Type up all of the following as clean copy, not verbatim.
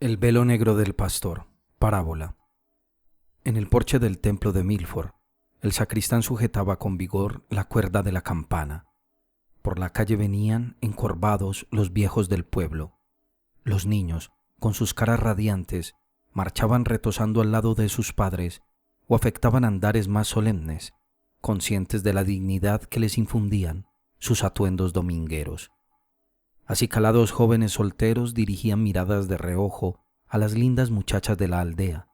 El velo negro del pastor. Parábola. En el porche del templo de Milford, el sacristán sujetaba con vigor la cuerda de la campana. Por la calle venían, encorvados, los viejos del pueblo. Los niños, con sus caras radiantes, marchaban retozando al lado de sus padres o afectaban andares más solemnes, conscientes de la dignidad que les infundían sus atuendos domingueros. Acicalados jóvenes solteros dirigían miradas de reojo a las lindas muchachas de la aldea.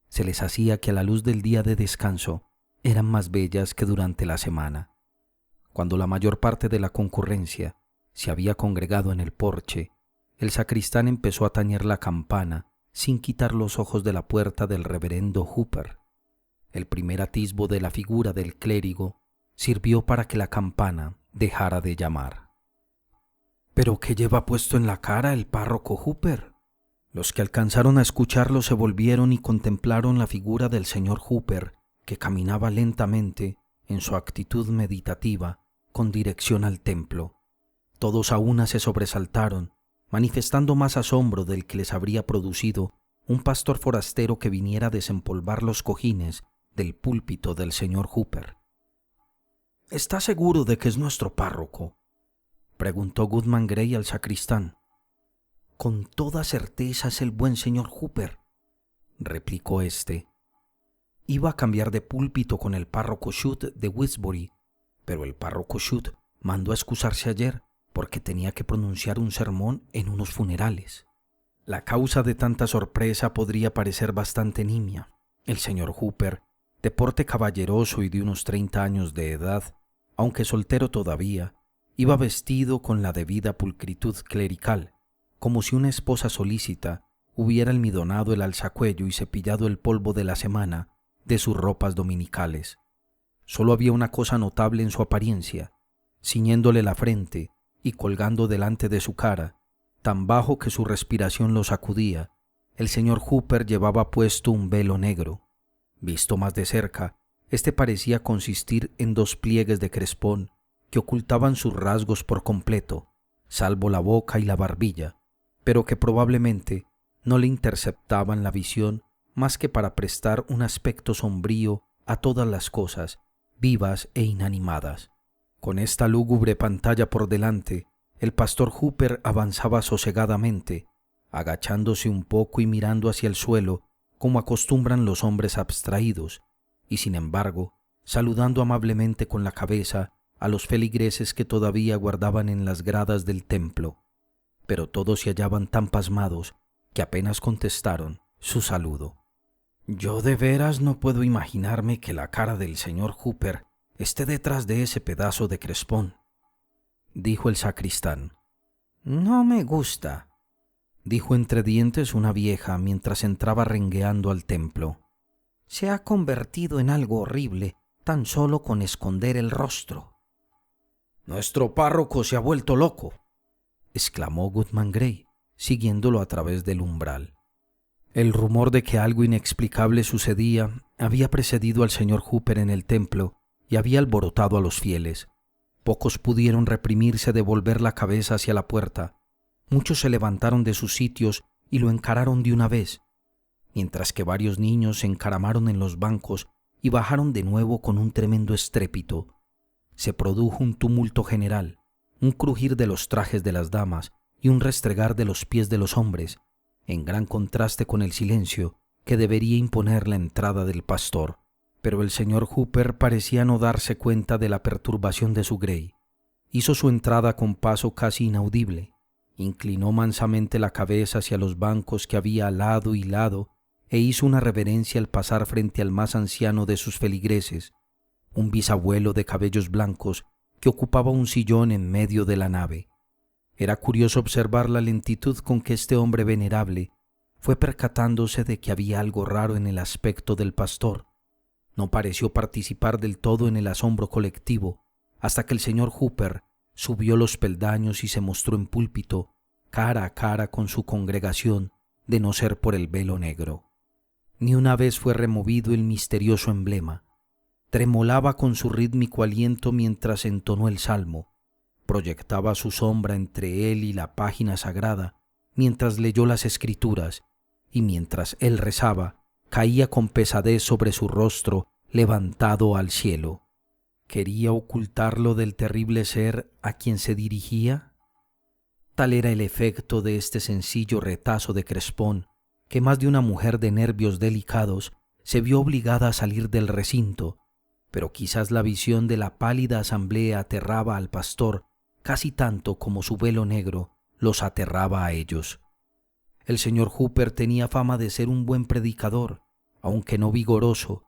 Se les hacía que a la luz del día de descanso eran más bellas que durante la semana. Cuando la mayor parte de la concurrencia se había congregado en el porche, el sacristán empezó a tañer la campana sin quitar los ojos de la puerta del reverendo Hooper. El primer atisbo de la figura del clérigo sirvió para que la campana dejara de llamar. ¿Pero qué lleva puesto en la cara el párroco Hooper? Los que alcanzaron a escucharlo se volvieron y contemplaron la figura del señor Hooper, que caminaba lentamente, en su actitud meditativa, con dirección al templo. Todos a una se sobresaltaron, manifestando más asombro del que les habría producido un pastor forastero que viniera a desempolvar los cojines del púlpito del señor Hooper. ¿Está seguro de que es nuestro párroco?, preguntó Goodman Gray al sacristán. Con toda certeza es el buen señor Hooper, replicó éste. Iba a cambiar de púlpito con el párroco Shute de Westbury, pero el párroco Shute mandó a excusarse ayer porque tenía que pronunciar un sermón en unos funerales. La causa de tanta sorpresa podría parecer bastante nimia. El señor Hooper, de porte caballeroso y de unos 30 años de edad, aunque soltero todavía, iba vestido con la debida pulcritud clerical, como si una esposa solícita hubiera almidonado el alzacuello y cepillado el polvo de la semana de sus ropas dominicales. Solo había una cosa notable en su apariencia: ciñéndole la frente y colgando delante de su cara, tan bajo que su respiración lo sacudía, el señor Hooper llevaba puesto un velo negro. Visto más de cerca, este parecía consistir en 2 pliegues de crespón que ocultaban sus rasgos por completo, salvo la boca y la barbilla, pero que probablemente no le interceptaban la visión más que para prestar un aspecto sombrío a todas las cosas, vivas e inanimadas. Con esta lúgubre pantalla por delante, el pastor Hooper avanzaba sosegadamente, agachándose un poco y mirando hacia el suelo como acostumbran los hombres abstraídos, y sin embargo, saludando amablemente con la cabeza a los feligreses que todavía guardaban en las gradas del templo, pero todos se hallaban tan pasmados que apenas contestaron su saludo. Yo de veras no puedo imaginarme que la cara del señor Hooper esté detrás de ese pedazo de crespón, dijo el sacristán. No me gusta, dijo entre dientes una vieja mientras entraba rengueando al templo. Se ha convertido en algo horrible tan solo con esconder el rostro. Nuestro párroco se ha vuelto loco, exclamó Goodman Gray, siguiéndolo a través del umbral. El rumor de que algo inexplicable sucedía había precedido al señor Hooper en el templo y había alborotado a los fieles. Pocos pudieron reprimirse de volver la cabeza hacia la puerta. Muchos se levantaron de sus sitios y lo encararon de una vez, mientras que varios niños se encaramaron en los bancos y bajaron de nuevo con un tremendo estrépito. Se produjo un tumulto general, un crujir de los trajes de las damas y un restregar de los pies de los hombres, en gran contraste con el silencio que debería imponer la entrada del pastor. Pero el señor Hooper parecía no darse cuenta de la perturbación de su Grey. Hizo su entrada con paso casi inaudible, inclinó mansamente la cabeza hacia los bancos que había a lado y lado e hizo una reverencia al pasar frente al más anciano de sus feligreses, un bisabuelo de cabellos blancos que ocupaba un sillón en medio de la nave. Era curioso observar la lentitud con que este hombre venerable fue percatándose de que había algo raro en el aspecto del pastor. No pareció participar del todo en el asombro colectivo hasta que el señor Hooper subió los peldaños y se mostró en púlpito, cara a cara con su congregación, de no ser por el velo negro. Ni una vez fue removido el misterioso emblema. Tremolaba con su rítmico aliento mientras entonó el salmo. Proyectaba su sombra entre él y la página sagrada mientras leyó las escrituras y mientras él rezaba, caía con pesadez sobre su rostro levantado al cielo. ¿Quería ocultarlo del terrible ser a quien se dirigía? Tal era el efecto de este sencillo retazo de Crespón, que más de una mujer de nervios delicados se vio obligada a salir del recinto, pero quizás la visión de la pálida asamblea aterraba al pastor casi tanto como su velo negro los aterraba a ellos. El señor Hooper tenía fama de ser un buen predicador, aunque no vigoroso.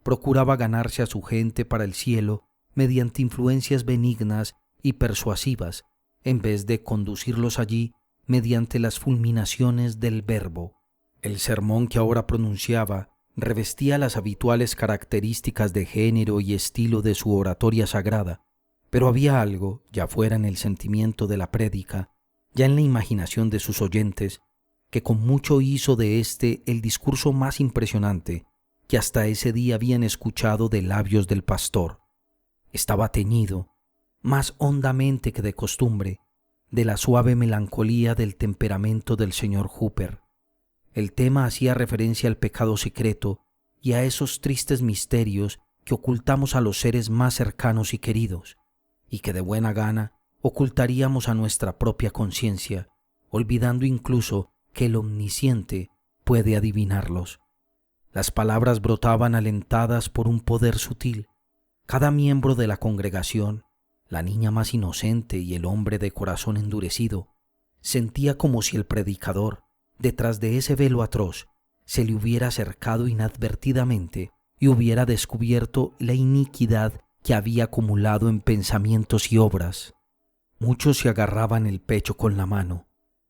Procuraba ganarse a su gente para el cielo mediante influencias benignas y persuasivas, en vez de conducirlos allí mediante las fulminaciones del verbo. El sermón que ahora pronunciaba revestía las habituales características de género y estilo de su oratoria sagrada, pero había algo, ya fuera en el sentimiento de la prédica, ya en la imaginación de sus oyentes, que con mucho hizo de éste el discurso más impresionante que hasta ese día habían escuchado de labios del pastor. Estaba teñido, más hondamente que de costumbre, de la suave melancolía del temperamento del señor Hooper. El tema hacía referencia al pecado secreto y a esos tristes misterios que ocultamos a los seres más cercanos y queridos, y que de buena gana ocultaríamos a nuestra propia conciencia, olvidando incluso que el omnisciente puede adivinarlos. Las palabras brotaban alentadas por un poder sutil. Cada miembro de la congregación, la niña más inocente y el hombre de corazón endurecido, sentía como si el predicador, detrás de ese velo atroz, se le hubiera acercado inadvertidamente y hubiera descubierto la iniquidad que había acumulado en pensamientos y obras. Muchos se agarraban el pecho con la mano.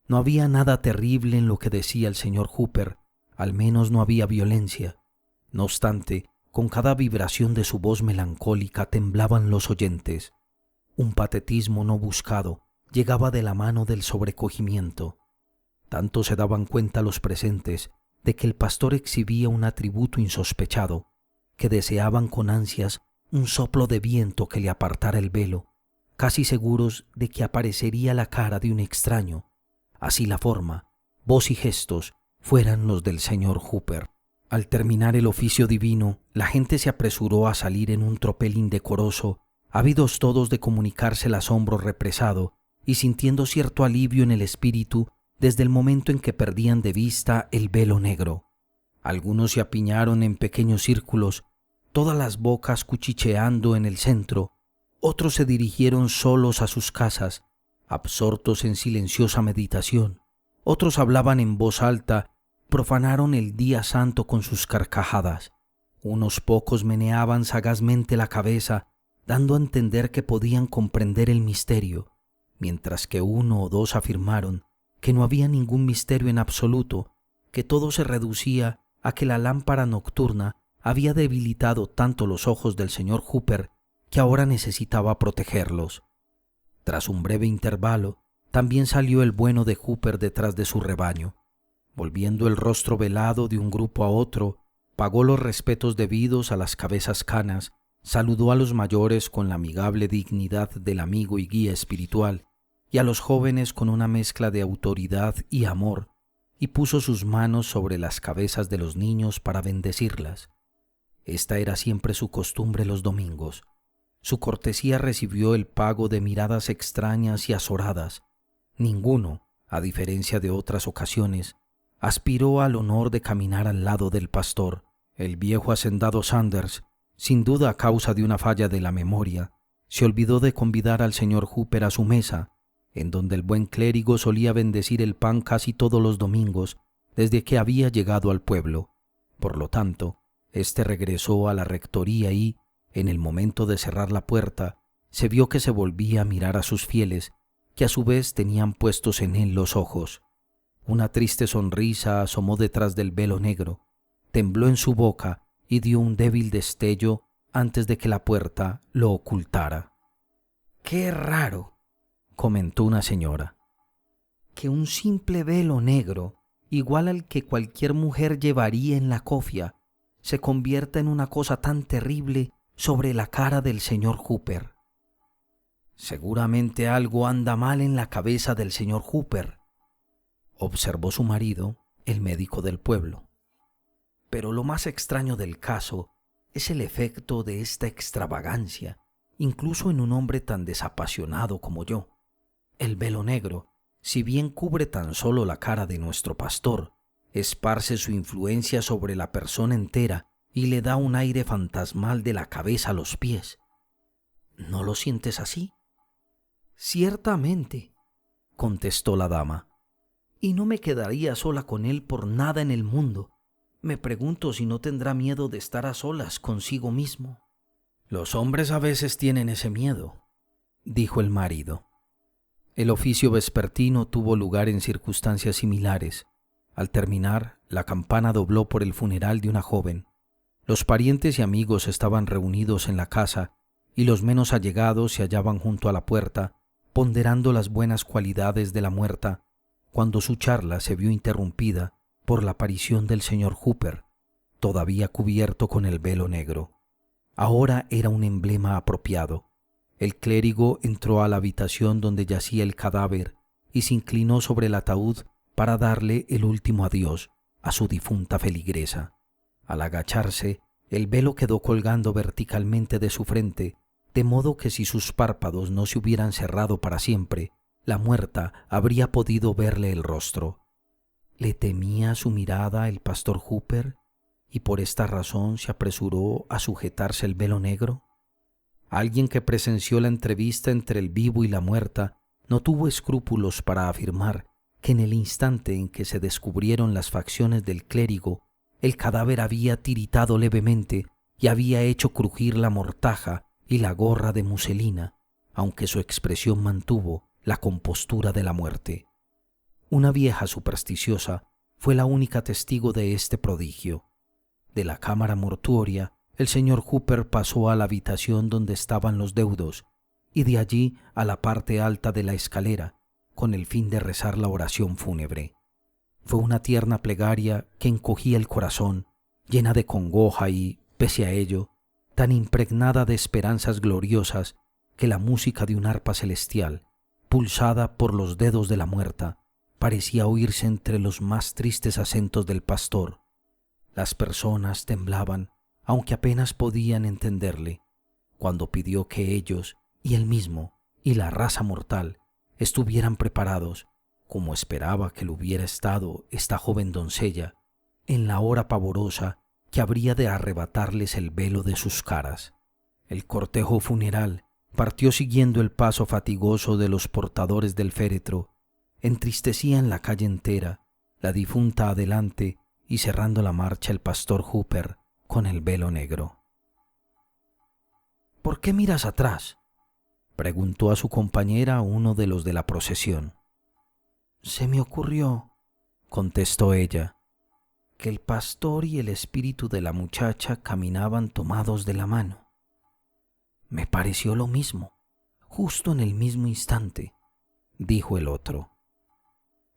No había nada terrible en lo que decía el señor Hooper, al menos no había violencia. No obstante, con cada vibración de su voz melancólica temblaban los oyentes. Un patetismo no buscado llegaba de la mano del sobrecogimiento. Tanto se daban cuenta los presentes de que el pastor exhibía un atributo insospechado, que deseaban con ansias un soplo de viento que le apartara el velo, casi seguros de que aparecería la cara de un extraño, así la forma, voz y gestos fueran los del señor Hooper. Al terminar el oficio divino, la gente se apresuró a salir en un tropel indecoroso, ávidos todos de comunicarse el asombro represado y sintiendo cierto alivio en el espíritu desde el momento en que perdían de vista el velo negro. Algunos se apiñaron en pequeños círculos, todas las bocas cuchicheando en el centro. Otros se dirigieron solos a sus casas, absortos en silenciosa meditación. Otros hablaban en voz alta, profanaron el día santo con sus carcajadas. Unos pocos meneaban sagazmente la cabeza, dando a entender que podían comprender el misterio, mientras que uno o dos afirmaron que no había ningún misterio en absoluto, que todo se reducía a que la lámpara nocturna había debilitado tanto los ojos del señor Hooper que ahora necesitaba protegerlos. Tras un breve intervalo, también salió el bueno de Hooper detrás de su rebaño. Volviendo el rostro velado de un grupo a otro, pagó los respetos debidos a las cabezas canas, saludó a los mayores con la amigable dignidad del amigo y guía espiritual, y a los jóvenes con una mezcla de autoridad y amor, y puso sus manos sobre las cabezas de los niños para bendecirlas. Esta era siempre su costumbre los domingos. Su cortesía recibió el pago de miradas extrañas y azoradas. Ninguno, a diferencia de otras ocasiones, aspiró al honor de caminar al lado del pastor. El viejo hacendado Sanders, sin duda a causa de una falla de la memoria, se olvidó de convidar al señor Hooper a su mesa, en donde el buen clérigo solía bendecir el pan casi todos los domingos desde que había llegado al pueblo. Por lo tanto, éste regresó a la rectoría y, en el momento de cerrar la puerta, se vio que se volvía a mirar a sus fieles, que a su vez tenían puestos en él los ojos. Una triste sonrisa asomó detrás del velo negro, tembló en su boca y dio un débil destello antes de que la puerta lo ocultara. «¡Qué raro!», comentó una señora, «que un simple velo negro, igual al que cualquier mujer llevaría en la cofia, se convierta en una cosa tan terrible sobre la cara del señor Hooper». «Seguramente algo anda mal en la cabeza del señor Hooper», observó su marido el médico del pueblo. Pero lo más extraño del caso es el efecto de esta extravagancia, incluso en un hombre tan desapasionado como yo. El velo negro, si bien cubre tan solo la cara de nuestro pastor, esparce su influencia sobre la persona entera y le da un aire fantasmal de la cabeza a los pies. ¿No lo sientes así? Ciertamente, contestó la dama, y no me quedaría sola con él por nada en el mundo. Me pregunto si no tendrá miedo de estar a solas consigo mismo. Los hombres a veces tienen ese miedo, dijo el marido. El oficio vespertino tuvo lugar en circunstancias similares. Al terminar, la campana dobló por el funeral de una joven. Los parientes y amigos estaban reunidos en la casa y los menos allegados se hallaban junto a la puerta, ponderando las buenas cualidades de la muerta, cuando su charla se vio interrumpida por la aparición del señor Hooper, todavía cubierto con el velo negro. Ahora era un emblema apropiado. El clérigo entró a la habitación donde yacía el cadáver y se inclinó sobre el ataúd para darle el último adiós a su difunta feligresa. Al agacharse, el velo quedó colgando verticalmente de su frente, de modo que si sus párpados no se hubieran cerrado para siempre, la muerta habría podido verle el rostro. ¿Le temía su mirada el pastor Hooper y por esta razón se apresuró a sujetarse el velo negro? Alguien que presenció la entrevista entre el vivo y la muerta no tuvo escrúpulos para afirmar que en el instante en que se descubrieron las facciones del clérigo, el cadáver había tiritado levemente y había hecho crujir la mortaja y la gorra de muselina, aunque su expresión mantuvo la compostura de la muerte. Una vieja supersticiosa fue la única testigo de este prodigio. De la cámara mortuoria, el señor Hooper pasó a la habitación donde estaban los deudos y de allí a la parte alta de la escalera, con el fin de rezar la oración fúnebre. Fue una tierna plegaria que encogía el corazón, llena de congoja y, pese a ello, tan impregnada de esperanzas gloriosas que la música de un arpa celestial, pulsada por los dedos de la muerta, parecía oírse entre los más tristes acentos del pastor. Las personas temblaban, aunque apenas podían entenderle, cuando pidió que ellos y él mismo y la raza mortal estuvieran preparados, como esperaba que lo hubiera estado esta joven doncella, en la hora pavorosa que habría de arrebatarles el velo de sus caras. El cortejo funeral partió siguiendo el paso fatigoso de los portadores del féretro. Entristecía en la calle entera, la difunta adelante y cerrando la marcha el pastor Hooper con el velo negro. «¿Por qué miras atrás?», preguntó a su compañera uno de los de la procesión. «Se me ocurrió», contestó ella, «que el pastor y el espíritu de la muchacha caminaban tomados de la mano. Me pareció lo mismo, justo en el mismo instante», dijo el otro.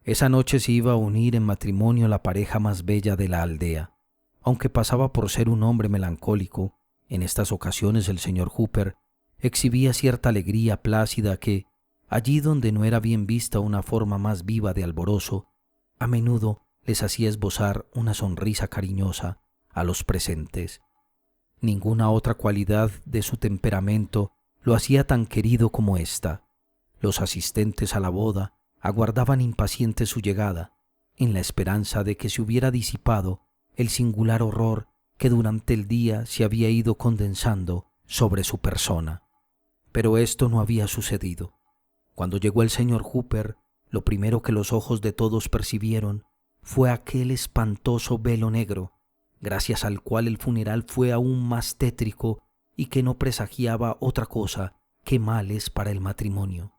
Esa noche se iba a unir en matrimonio la pareja más bella de la aldea. Aunque pasaba por ser un hombre melancólico, en estas ocasiones el señor Hooper exhibía cierta alegría plácida que, allí donde no era bien vista una forma más viva de alborozo, a menudo les hacía esbozar una sonrisa cariñosa a los presentes. Ninguna otra cualidad de su temperamento lo hacía tan querido como esta. Los asistentes a la boda aguardaban impacientes su llegada, en la esperanza de que se hubiera disipado el singular horror que durante el día se había ido condensando sobre su persona. Pero esto no había sucedido. Cuando llegó el señor Hooper, lo primero que los ojos de todos percibieron fue aquel espantoso velo negro, gracias al cual el funeral fue aún más tétrico y que no presagiaba otra cosa que males para el matrimonio.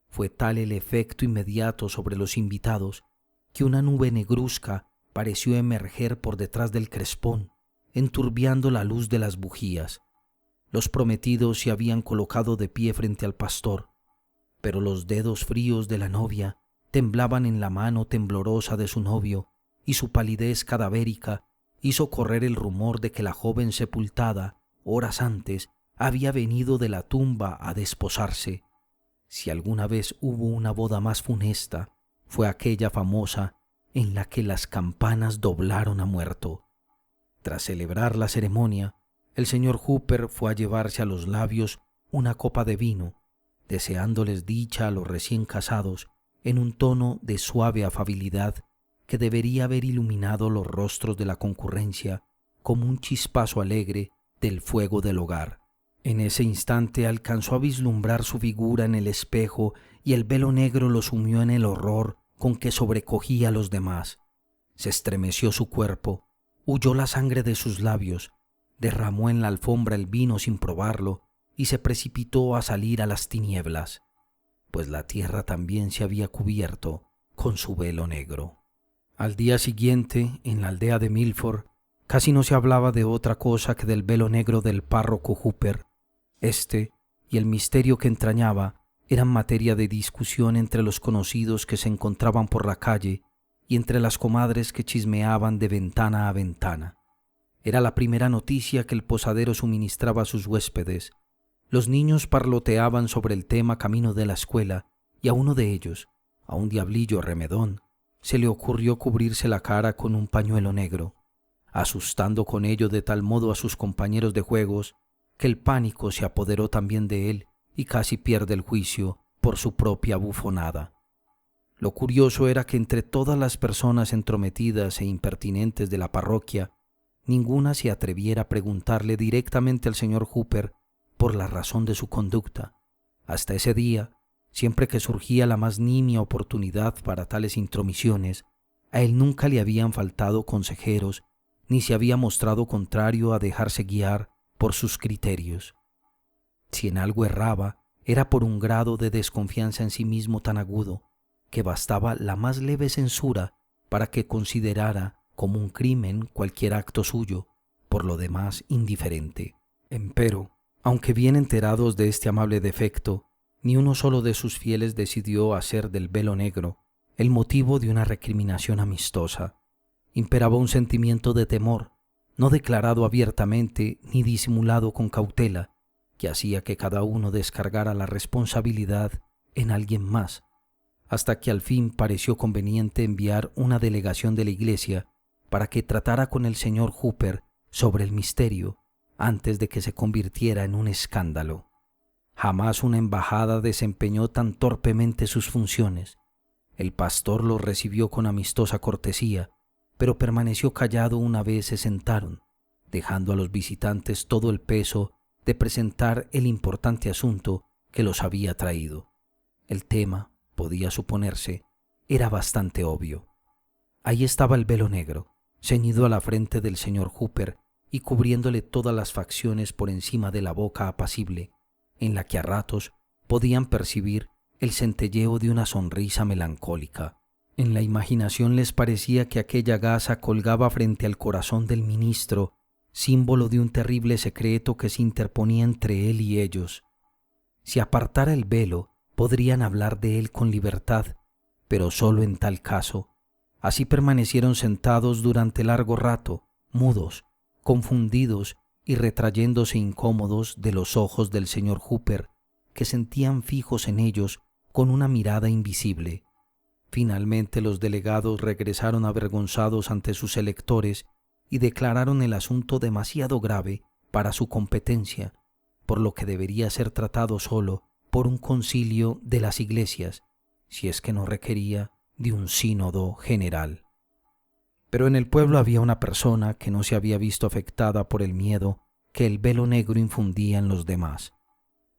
Fue tal el efecto inmediato sobre los invitados que una nube negruzca pareció emerger por detrás del crespón, enturbiando la luz de las bujías. Los prometidos se habían colocado de pie frente al pastor, pero los dedos fríos de la novia temblaban en la mano temblorosa de su novio y su palidez cadavérica hizo correr el rumor de que la joven sepultada, horas antes, había venido de la tumba a desposarse. Si alguna vez hubo una boda más funesta, fue aquella famosa en la que las campanas doblaron a muerto. Tras celebrar la ceremonia, el señor Hooper fue a llevarse a los labios una copa de vino, deseándoles dicha a los recién casados en un tono de suave afabilidad que debería haber iluminado los rostros de la concurrencia como un chispazo alegre del fuego del hogar. En ese instante alcanzó a vislumbrar su figura en el espejo y el velo negro lo sumió en el horror con que sobrecogía a los demás. Se estremeció su cuerpo, huyó la sangre de sus labios, derramó en la alfombra el vino sin probarlo y se precipitó a salir a las tinieblas, pues la tierra también se había cubierto con su velo negro. Al día siguiente, en la aldea de Milford, casi no se hablaba de otra cosa que del velo negro del párroco Hooper. Este y el misterio que entrañaba eran materia de discusión entre los conocidos que se encontraban por la calle y entre las comadres que chismeaban de ventana a ventana. Era la primera noticia que el posadero suministraba a sus huéspedes. Los niños parloteaban sobre el tema camino de la escuela y a uno de ellos, a un diablillo remedón, se le ocurrió cubrirse la cara con un pañuelo negro, asustando con ello de tal modo a sus compañeros de juegos que el pánico se apoderó también de él y casi pierde el juicio por su propia bufonada. Lo curioso era que entre todas las personas entrometidas e impertinentes de la parroquia, ninguna se atreviera a preguntarle directamente al señor Hooper por la razón de su conducta. Hasta ese día, siempre que surgía la más nimia oportunidad para tales intromisiones, a él nunca le habían faltado consejeros, ni se había mostrado contrario a dejarse guiar por sus criterios. Si en algo erraba, era por un grado de desconfianza en sí mismo tan agudo, que bastaba la más leve censura para que considerara como un crimen cualquier acto suyo, por lo demás indiferente. Empero, aunque bien enterados de este amable defecto, ni uno solo de sus fieles decidió hacer del velo negro el motivo de una recriminación amistosa. Imperaba un sentimiento de temor, no declarado abiertamente ni disimulado con cautela, que hacía que cada uno descargara la responsabilidad en alguien más, hasta que al fin pareció conveniente enviar una delegación de la iglesia para que tratara con el señor Hooper sobre el misterio antes de que se convirtiera en un escándalo. Jamás una embajada desempeñó tan torpemente sus funciones. El pastor los recibió con amistosa cortesía, pero permaneció callado una vez se sentaron, dejando a los visitantes todo el peso de presentar el importante asunto que los había traído. El tema, podía suponerse, era bastante obvio. Ahí estaba el velo negro, ceñido a la frente del señor Hooper y cubriéndole todas las facciones por encima de la boca apacible, en la que a ratos podían percibir el centelleo de una sonrisa melancólica. En la imaginación les parecía que aquella gasa colgaba frente al corazón del ministro, símbolo de un terrible secreto que se interponía entre él y ellos. Si apartara el velo, podrían hablar de él con libertad, pero solo en tal caso. Así permanecieron sentados durante largo rato, mudos, confundidos y retrayéndose incómodos de los ojos del señor Hooper, que sentían fijos en ellos con una mirada invisible. Finalmente los delegados regresaron avergonzados ante sus electores y declararon el asunto demasiado grave para su competencia, por lo que debería ser tratado solo por un concilio de las iglesias, si es que no requería de un sínodo general. Pero en el pueblo había una persona que no se había visto afectada por el miedo que el velo negro infundía en los demás.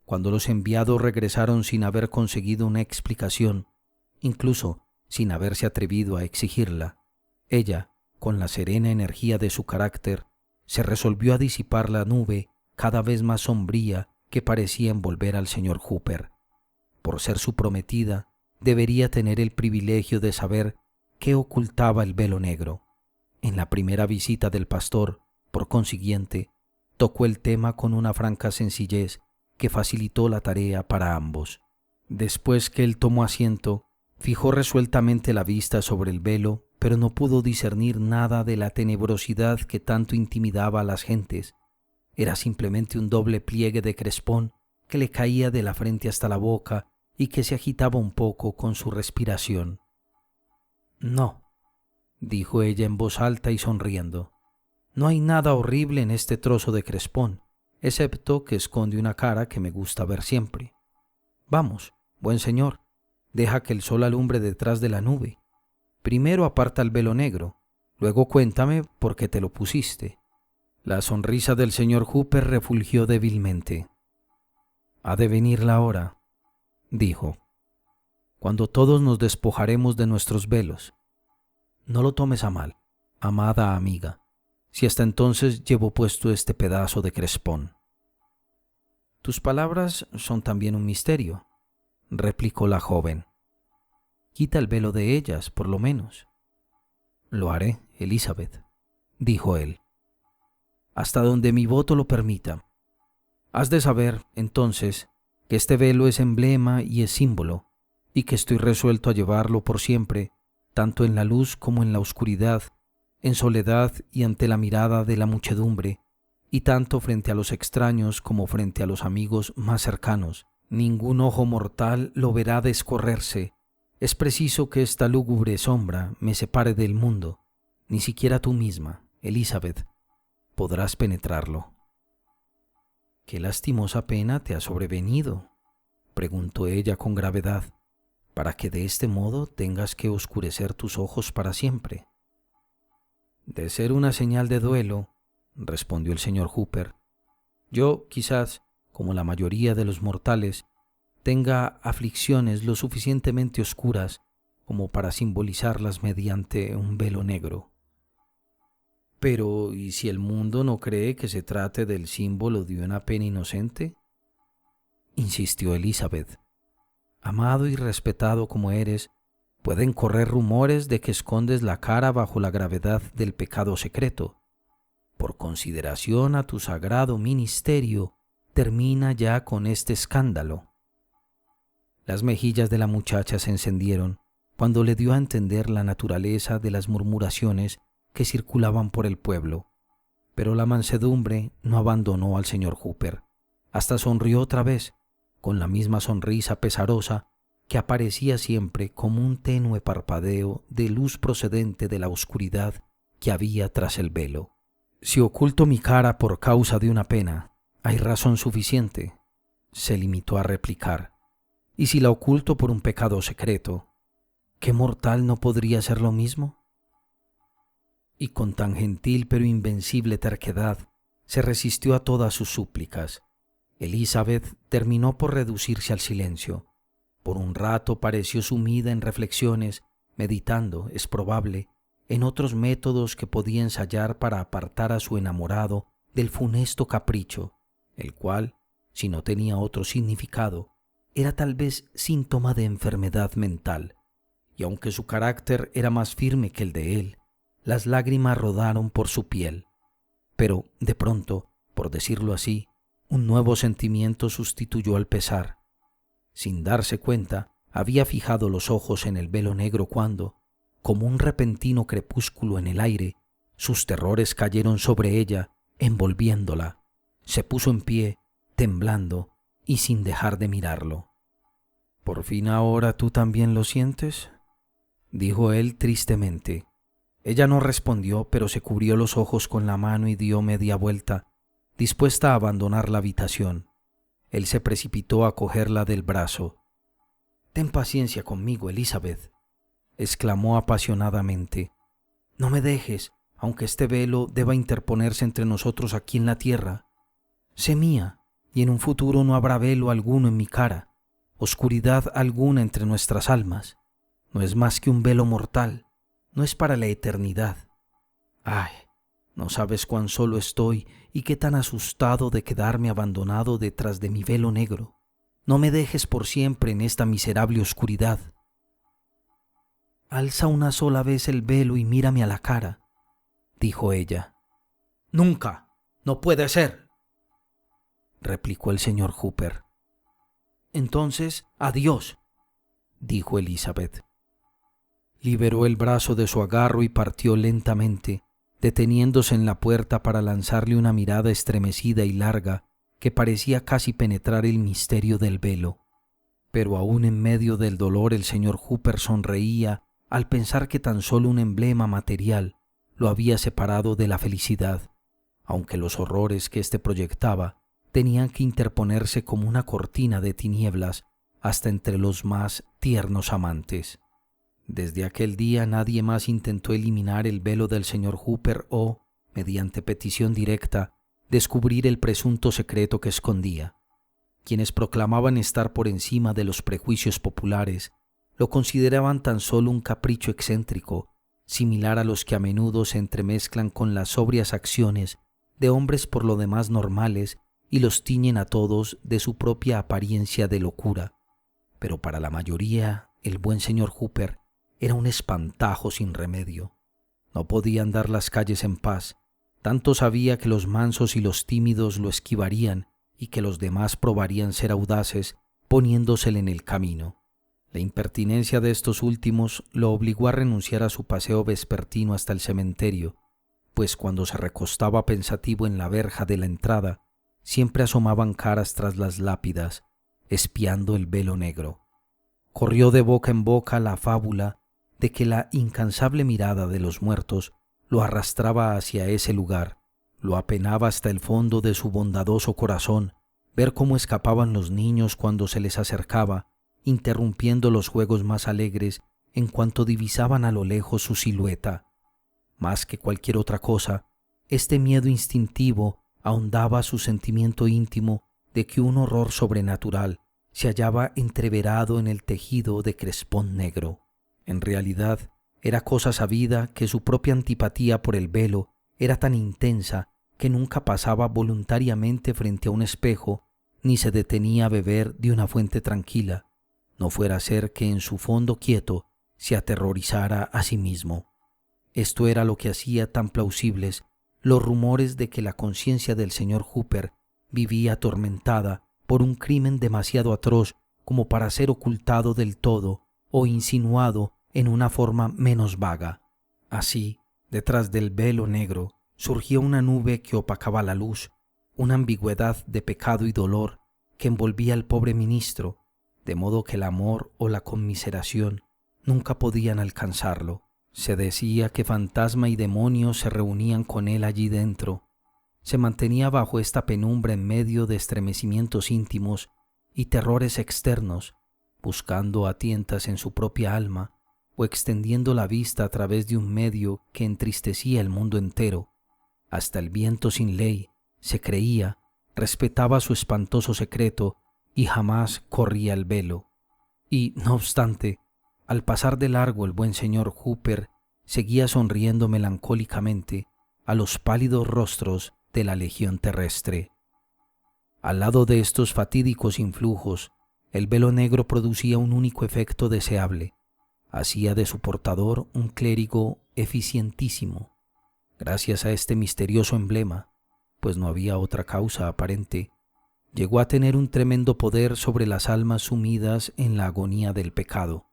Cuando los enviados regresaron sin haber conseguido una explicación, incluso sin haberse atrevido a exigirla, ella, con la serena energía de su carácter, se resolvió a disipar la nube cada vez más sombría que parecía envolver al señor Hooper. Por ser su prometida, debería tener el privilegio de saber qué ocultaba el velo negro. En la primera visita del pastor, por consiguiente, tocó el tema con una franca sencillez que facilitó la tarea para ambos. Después que él tomó asiento, fijó resueltamente la vista sobre el velo, pero no pudo discernir nada de la tenebrosidad que tanto intimidaba a las gentes. Era simplemente un doble pliegue de crespón que le caía de la frente hasta la boca y que se agitaba un poco con su respiración. No, dijo ella en voz alta y sonriendo. No hay nada horrible en este trozo de crespón, excepto que esconde una cara que me gusta ver siempre. Vamos, buen señor, deja que el sol alumbre detrás de la nube. Primero aparta el velo negro, luego cuéntame por qué te lo pusiste. La sonrisa del señor Hooper refulgió débilmente. Ha de venir la hora, dijo, cuando todos nos despojaremos de nuestros velos. No lo tomes a mal, amada amiga, si hasta entonces llevo puesto este pedazo de crespón. Tus palabras son también un misterio, replicó la joven. Quita el velo de ellas, por lo menos. Lo haré, Elizabeth, dijo él, hasta donde mi voto lo permita. Has de saber, entonces, que este velo es emblema y es símbolo, y que estoy resuelto a llevarlo por siempre, tanto en la luz como en la oscuridad, en soledad y ante la mirada de la muchedumbre, y tanto frente a los extraños como frente a los amigos más cercanos. Ningún ojo mortal lo verá descorrerse. Es preciso que esta lúgubre sombra me separe del mundo. Ni siquiera tú misma, Elizabeth, podrás penetrarlo. ¿Qué lastimosa pena te ha sobrevenido?, preguntó ella con gravedad, para que de este modo tengas que oscurecer tus ojos para siempre. De ser una señal de duelo, respondió el señor Hooper, yo quizás, como la mayoría de los mortales, tenga aflicciones lo suficientemente oscuras como para simbolizarlas mediante un velo negro. Pero, ¿y si el mundo no cree que se trate del símbolo de una pena inocente?, insistió Elizabeth. Amado y respetado como eres, pueden correr rumores de que escondes la cara bajo la gravedad del pecado secreto. Por consideración a tu sagrado ministerio, termina ya con este escándalo. Las mejillas de la muchacha se encendieron cuando le dio a entender la naturaleza de las murmuraciones que circulaban por el pueblo, pero la mansedumbre no abandonó al señor Hooper. Hasta sonrió otra vez, con la misma sonrisa pesarosa que aparecía siempre como un tenue parpadeo de luz procedente de la oscuridad que había tras el velo. Si oculto mi cara por causa de una pena, hay razón suficiente, se limitó a replicar. Y si la oculto por un pecado secreto, ¿qué mortal no podría hacer lo mismo? Y con tan gentil pero invencible terquedad se resistió a todas sus súplicas. Elizabeth terminó por reducirse al silencio. Por un rato pareció sumida en reflexiones, meditando, es probable, en otros métodos que podía ensayar para apartar a su enamorado del funesto capricho, el cual, si no tenía otro significado, era tal vez síntoma de enfermedad mental, y aunque su carácter era más firme que el de él, las lágrimas rodaron por su piel. Pero, de pronto, por decirlo así, un nuevo sentimiento sustituyó al pesar. Sin darse cuenta, había fijado los ojos en el velo negro cuando, como un repentino crepúsculo en el aire, sus terrores cayeron sobre ella, envolviéndola. Se puso en pie, temblando y sin dejar de mirarlo. «¿Por fin ahora tú también lo sientes?», dijo él tristemente. Ella no respondió, pero se cubrió los ojos con la mano y dio media vuelta, dispuesta a abandonar la habitación. Él se precipitó a cogerla del brazo. «Ten paciencia conmigo, Elizabeth», exclamó apasionadamente. «No me dejes, aunque este velo deba interponerse entre nosotros aquí en la tierra. Sé mía, y en un futuro no habrá velo alguno en mi cara, oscuridad alguna entre nuestras almas. No es más que un velo mortal, no es para la eternidad. Ay, no sabes cuán solo estoy y qué tan asustado de quedarme abandonado detrás de mi velo negro. No me dejes por siempre en esta miserable oscuridad. Alza una sola vez el velo y mírame a la cara», dijo ella. «Nunca, no puede ser», replicó el señor Hooper. «Entonces, adiós», dijo Elizabeth. Liberó el brazo de su agarro y partió lentamente, deteniéndose en la puerta para lanzarle una mirada estremecida y larga que parecía casi penetrar el misterio del velo. Pero aún en medio del dolor el señor Hooper sonreía al pensar que tan solo un emblema material lo había separado de la felicidad, aunque los horrores que éste proyectaba tenían que interponerse como una cortina de tinieblas hasta entre los más tiernos amantes. Desde aquel día nadie más intentó eliminar el velo del señor Hooper o, mediante petición directa, descubrir el presunto secreto que escondía. Quienes proclamaban estar por encima de los prejuicios populares lo consideraban tan solo un capricho excéntrico, similar a los que a menudo se entremezclan con las sobrias acciones de hombres por lo demás normales y los tiñen a todos de su propia apariencia de locura. Pero para la mayoría, el buen señor Hooper era un espantajo sin remedio. No podía andar las calles en paz. Tanto sabía que los mansos y los tímidos lo esquivarían y que los demás probarían ser audaces poniéndosele en el camino. La impertinencia de estos últimos lo obligó a renunciar a su paseo vespertino hasta el cementerio, pues cuando se recostaba pensativo en la verja de la entrada, siempre asomaban caras tras las lápidas, espiando el velo negro. Corrió de boca en boca la fábula de que la incansable mirada de los muertos lo arrastraba hacia ese lugar, lo apenaba hasta el fondo de su bondadoso corazón ver cómo escapaban los niños cuando se les acercaba, interrumpiendo los juegos más alegres en cuanto divisaban a lo lejos su silueta. Más que cualquier otra cosa, este miedo instintivo ahondaba su sentimiento íntimo de que un horror sobrenatural se hallaba entreverado en el tejido de crespón negro. En realidad, era cosa sabida que su propia antipatía por el velo era tan intensa que nunca pasaba voluntariamente frente a un espejo ni se detenía a beber de una fuente tranquila, no fuera a ser que en su fondo quieto se aterrorizara a sí mismo. Esto era lo que hacía tan plausibles los rumores de que la conciencia del señor Hooper vivía atormentada por un crimen demasiado atroz como para ser ocultado del todo o insinuado en una forma menos vaga. Así, detrás del velo negro surgía una nube que opacaba la luz, una ambigüedad de pecado y dolor que envolvía al pobre ministro, de modo que el amor o la conmiseración nunca podían alcanzarlo. Se decía que fantasma y demonio se reunían con él allí dentro. Se mantenía bajo esta penumbra en medio de estremecimientos íntimos y terrores externos, buscando a tientas en su propia alma o extendiendo la vista a través de un medio que entristecía el mundo entero. Hasta el viento sin ley, se creía, respetaba su espantoso secreto y jamás corría el velo. Y, no obstante, al pasar de largo el buen señor Hooper seguía sonriendo melancólicamente a los pálidos rostros de la legión terrestre. Al lado de estos fatídicos influjos, el velo negro producía un único efecto deseable. Hacía de su portador un clérigo eficientísimo. Gracias a este misterioso emblema, pues no había otra causa aparente, llegó a tener un tremendo poder sobre las almas sumidas en la agonía del pecado.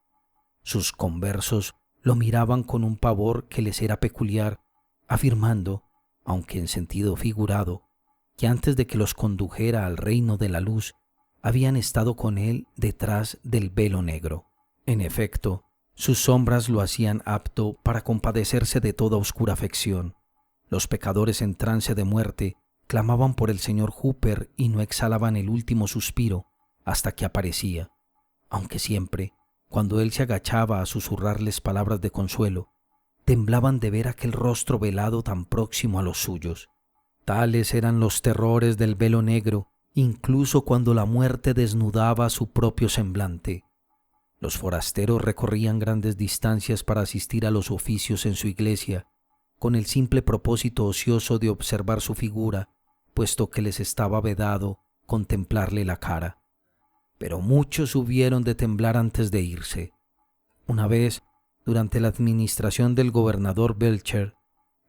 Sus conversos lo miraban con un pavor que les era peculiar, afirmando, aunque en sentido figurado, que antes de que los condujera al reino de la luz, habían estado con él detrás del velo negro. En efecto, sus sombras lo hacían apto para compadecerse de toda oscura afección. Los pecadores en trance de muerte clamaban por el señor Hooper y no exhalaban el último suspiro hasta que aparecía, aunque siempre, cuando él se agachaba a susurrarles palabras de consuelo, temblaban de ver aquel rostro velado tan próximo a los suyos. Tales eran los terrores del velo negro, incluso cuando la muerte desnudaba su propio semblante. Los forasteros recorrían grandes distancias para asistir a los oficios en su iglesia, con el simple propósito ocioso de observar su figura, puesto que les estaba vedado contemplarle la cara. Pero muchos hubieron de temblar antes de irse. Una vez, durante la administración del gobernador Belcher,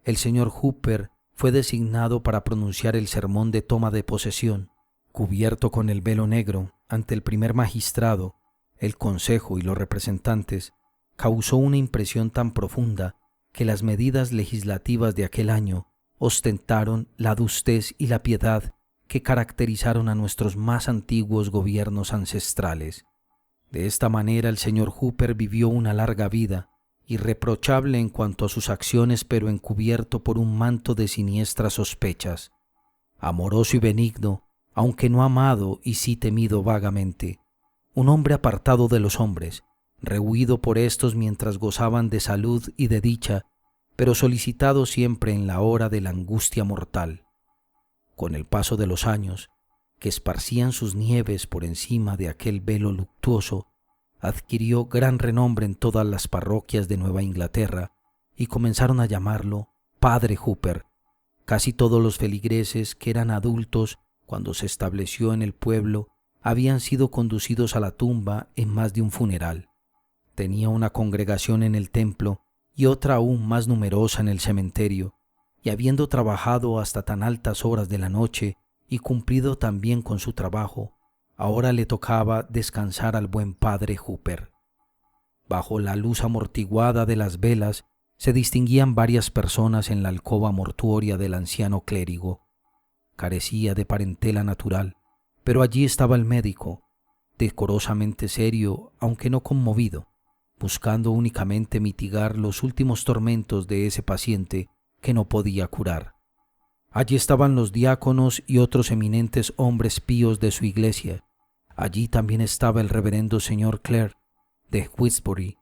el señor Hooper fue designado para pronunciar el sermón de toma de posesión. Cubierto con el velo negro ante el primer magistrado, el consejo y los representantes, causó una impresión tan profunda que las medidas legislativas de aquel año ostentaron la adustez y la piedad que caracterizaron a nuestros más antiguos gobiernos ancestrales. De esta manera el señor Hooper vivió una larga vida irreprochable en cuanto a sus acciones, pero encubierto por un manto de siniestras sospechas, amoroso y benigno, aunque no amado y sí temido vagamente, un hombre apartado de los hombres, rehuido por éstos mientras gozaban de salud y de dicha, pero solicitado siempre en la hora de la angustia mortal. Con el paso de los años, que esparcían sus nieves por encima de aquel velo luctuoso, adquirió gran renombre en todas las parroquias de Nueva Inglaterra y comenzaron a llamarlo Padre Hooper. Casi todos los feligreses que eran adultos cuando se estableció en el pueblo habían sido conducidos a la tumba en más de un funeral. Tenía una congregación en el templo y otra aún más numerosa en el cementerio, y habiendo trabajado hasta tan altas horas de la noche y cumplido tan bien con su trabajo, ahora le tocaba descansar al buen padre Hooper. Bajo la luz amortiguada de las velas se distinguían varias personas en la alcoba mortuoria del anciano clérigo. Carecía de parentela natural, pero allí estaba el médico, decorosamente serio, aunque no conmovido, buscando únicamente mitigar los últimos tormentos de ese paciente que no podía curar. Allí estaban los diáconos y otros eminentes hombres píos de su iglesia. Allí también estaba el reverendo señor Clare de Westbury,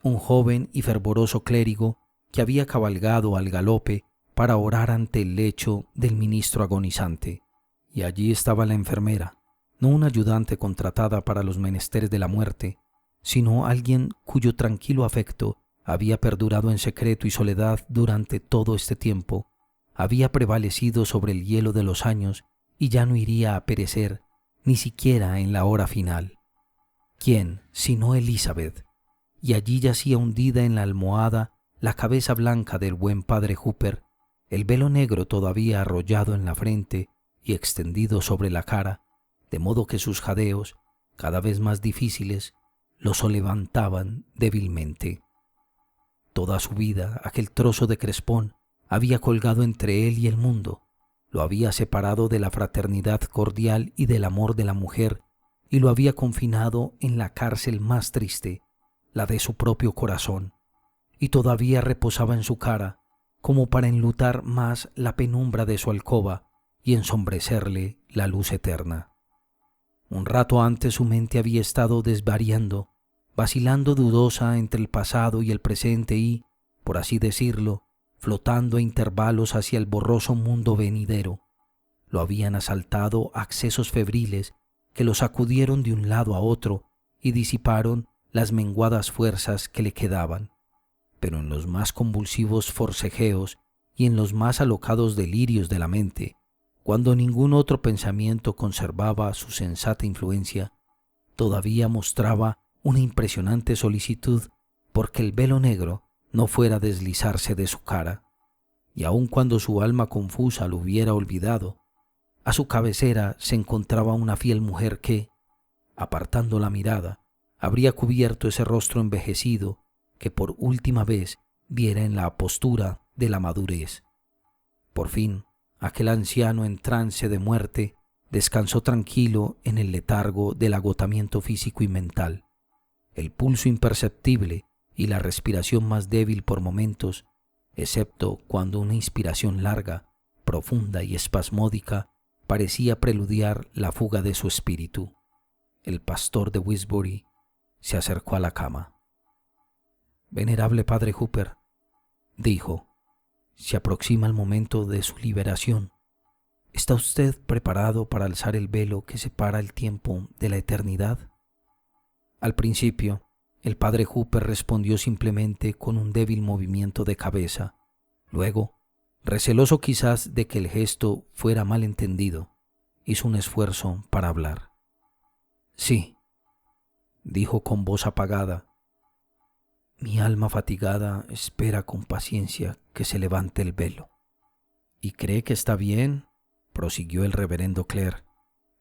un joven y fervoroso clérigo que había cabalgado al galope para orar ante el lecho del ministro agonizante. Y allí estaba la enfermera, no una ayudante contratada para los menesteres de la muerte, sino alguien cuyo tranquilo afecto había perdurado en secreto y soledad durante todo este tiempo, había prevalecido sobre el hielo de los años y ya no iría a perecer ni siquiera en la hora final. ¿Quién, sino Elizabeth? Y allí yacía hundida en la almohada la cabeza blanca del buen padre Hooper, el velo negro todavía arrollado en la frente y extendido sobre la cara, de modo que sus jadeos, cada vez más difíciles, lo solevantaban débilmente. Toda su vida aquel trozo de crespón había colgado entre él y el mundo, lo había separado de la fraternidad cordial y del amor de la mujer y lo había confinado en la cárcel más triste, la de su propio corazón, y todavía reposaba en su cara como para enlutar más la penumbra de su alcoba y ensombrecerle la luz eterna. Un rato antes su mente había estado desvariando, vacilando dudosa entre el pasado y el presente y, por así decirlo, flotando a intervalos hacia el borroso mundo venidero. Lo habían asaltado accesos febriles que lo sacudieron de un lado a otro y disiparon las menguadas fuerzas que le quedaban. Pero en los más convulsivos forcejeos y en los más alocados delirios de la mente, cuando ningún otro pensamiento conservaba su sensata influencia, todavía mostraba una impresionante solicitud porque el velo negro no fuera a deslizarse de su cara, y aun cuando su alma confusa lo hubiera olvidado, a su cabecera se encontraba una fiel mujer que, apartando la mirada, habría cubierto ese rostro envejecido que por última vez viera en la apostura de la madurez. Por fin, aquel anciano en trance de muerte descansó tranquilo en el letargo del agotamiento físico y mental. El pulso imperceptible y la respiración más débil por momentos, excepto cuando una inspiración larga, profunda y espasmódica parecía preludiar la fuga de su espíritu. El pastor de Westbury se acercó a la cama. «Venerable padre Hooper», dijo, «se aproxima el momento de su liberación. ¿Está usted preparado para alzar el velo que separa el tiempo de la eternidad?» Al principio, el padre Hooper respondió simplemente con un débil movimiento de cabeza. Luego, receloso quizás de que el gesto fuera mal entendido, hizo un esfuerzo para hablar. «Sí», dijo con voz apagada, «mi alma fatigada espera con paciencia que se levante el velo». «¿Y cree que está bien?», prosiguió el reverendo Clare,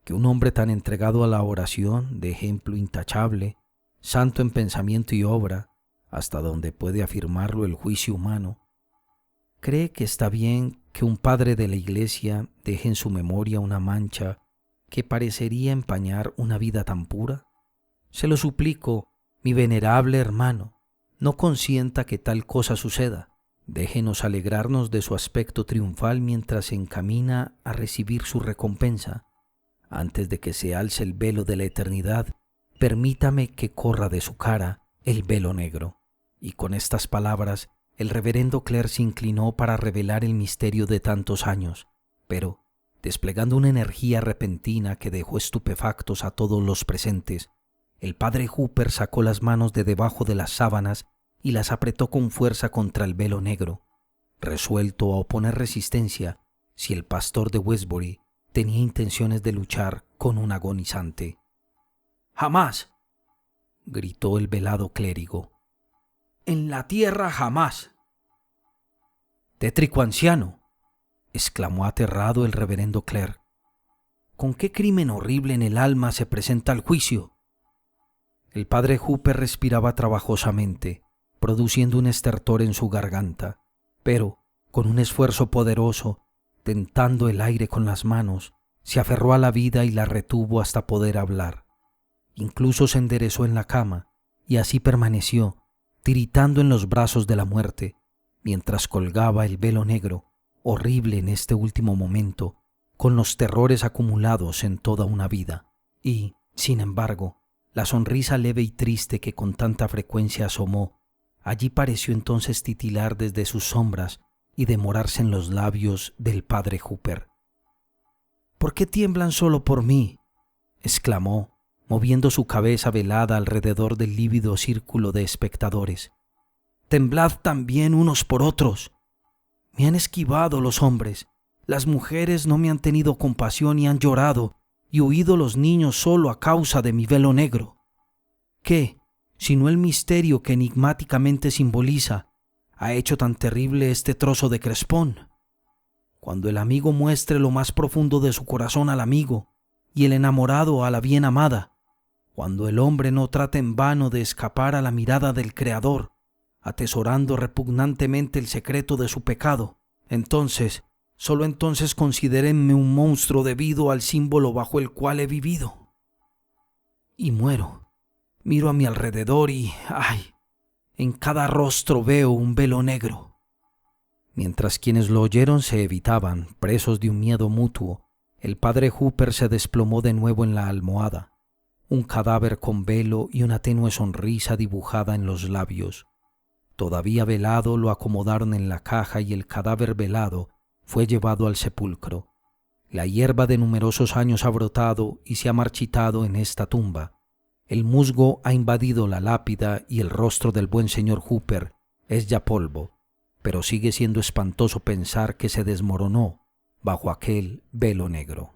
«que un hombre tan entregado a la oración, de ejemplo intachable, santo en pensamiento y obra, hasta donde puede afirmarlo el juicio humano, cree que está bien que un padre de la iglesia deje en su memoria una mancha que parecería empañar una vida tan pura? Se lo suplico, mi venerable hermano, No consienta que tal cosa suceda. Déjenos alegrarnos de su aspecto triunfal mientras se encamina a recibir su recompensa. Antes de que se alce el velo de la eternidad, permítame que corra de su cara el velo negro. Y con estas palabras, el reverendo Clare se inclinó para revelar el misterio de tantos años, pero, desplegando una energía repentina que dejó estupefactos a todos los presentes, el padre Hooper sacó las manos de debajo de las sábanas y las apretó con fuerza contra el velo negro, resuelto a oponer resistencia si el pastor de Westbury tenía intenciones de luchar con un agonizante. «¡Jamás!», gritó el velado clérigo. «¡En la tierra jamás!». «Tétrico anciano», exclamó aterrado el reverendo Clare, «¿con qué crimen horrible en el alma se presenta el juicio?». El padre Hooper respiraba trabajosamente, produciendo un estertor en su garganta, pero, con un esfuerzo poderoso, tentando el aire con las manos, se aferró a la vida y la retuvo hasta poder hablar. Incluso se enderezó en la cama, y así permaneció, tiritando en los brazos de la muerte, mientras colgaba el velo negro, horrible en este último momento, con los terrores acumulados en toda una vida. Y, sin embargo, la sonrisa leve y triste que con tanta frecuencia asomó, allí pareció entonces titilar desde sus sombras y demorarse en los labios del padre Hooper. «¿Por qué tiemblan solo por mí?», exclamó, moviendo su cabeza velada alrededor del lívido círculo de espectadores. «Temblad también unos por otros. Me han esquivado los hombres, las mujeres no me han tenido compasión y han llorado, y huido los niños solo a causa de mi velo negro. ¿Qué, sino el misterio que enigmáticamente simboliza, ha hecho tan terrible este trozo de crespón? Cuando el amigo muestre lo más profundo de su corazón al amigo, y el enamorado a la bien amada, cuando el hombre no trate en vano de escapar a la mirada del Creador, atesorando repugnantemente el secreto de su pecado, entonces, solo entonces considérenme un monstruo debido al símbolo bajo el cual he vivido. Y muero. Miro a mi alrededor y, ¡ay!, en cada rostro veo un velo negro». Mientras quienes lo oyeron se evitaban, presos de un miedo mutuo, el padre Hooper se desplomó de nuevo en la almohada, un cadáver con velo y una tenue sonrisa dibujada en los labios. Todavía velado lo acomodaron en la caja y el cadáver velado fue llevado al sepulcro. La hierba de numerosos años ha brotado y se ha marchitado en esta tumba. El musgo ha invadido la lápida y el rostro del buen señor Hooper es ya polvo, pero sigue siendo espantoso pensar que se desmoronó bajo aquel velo negro.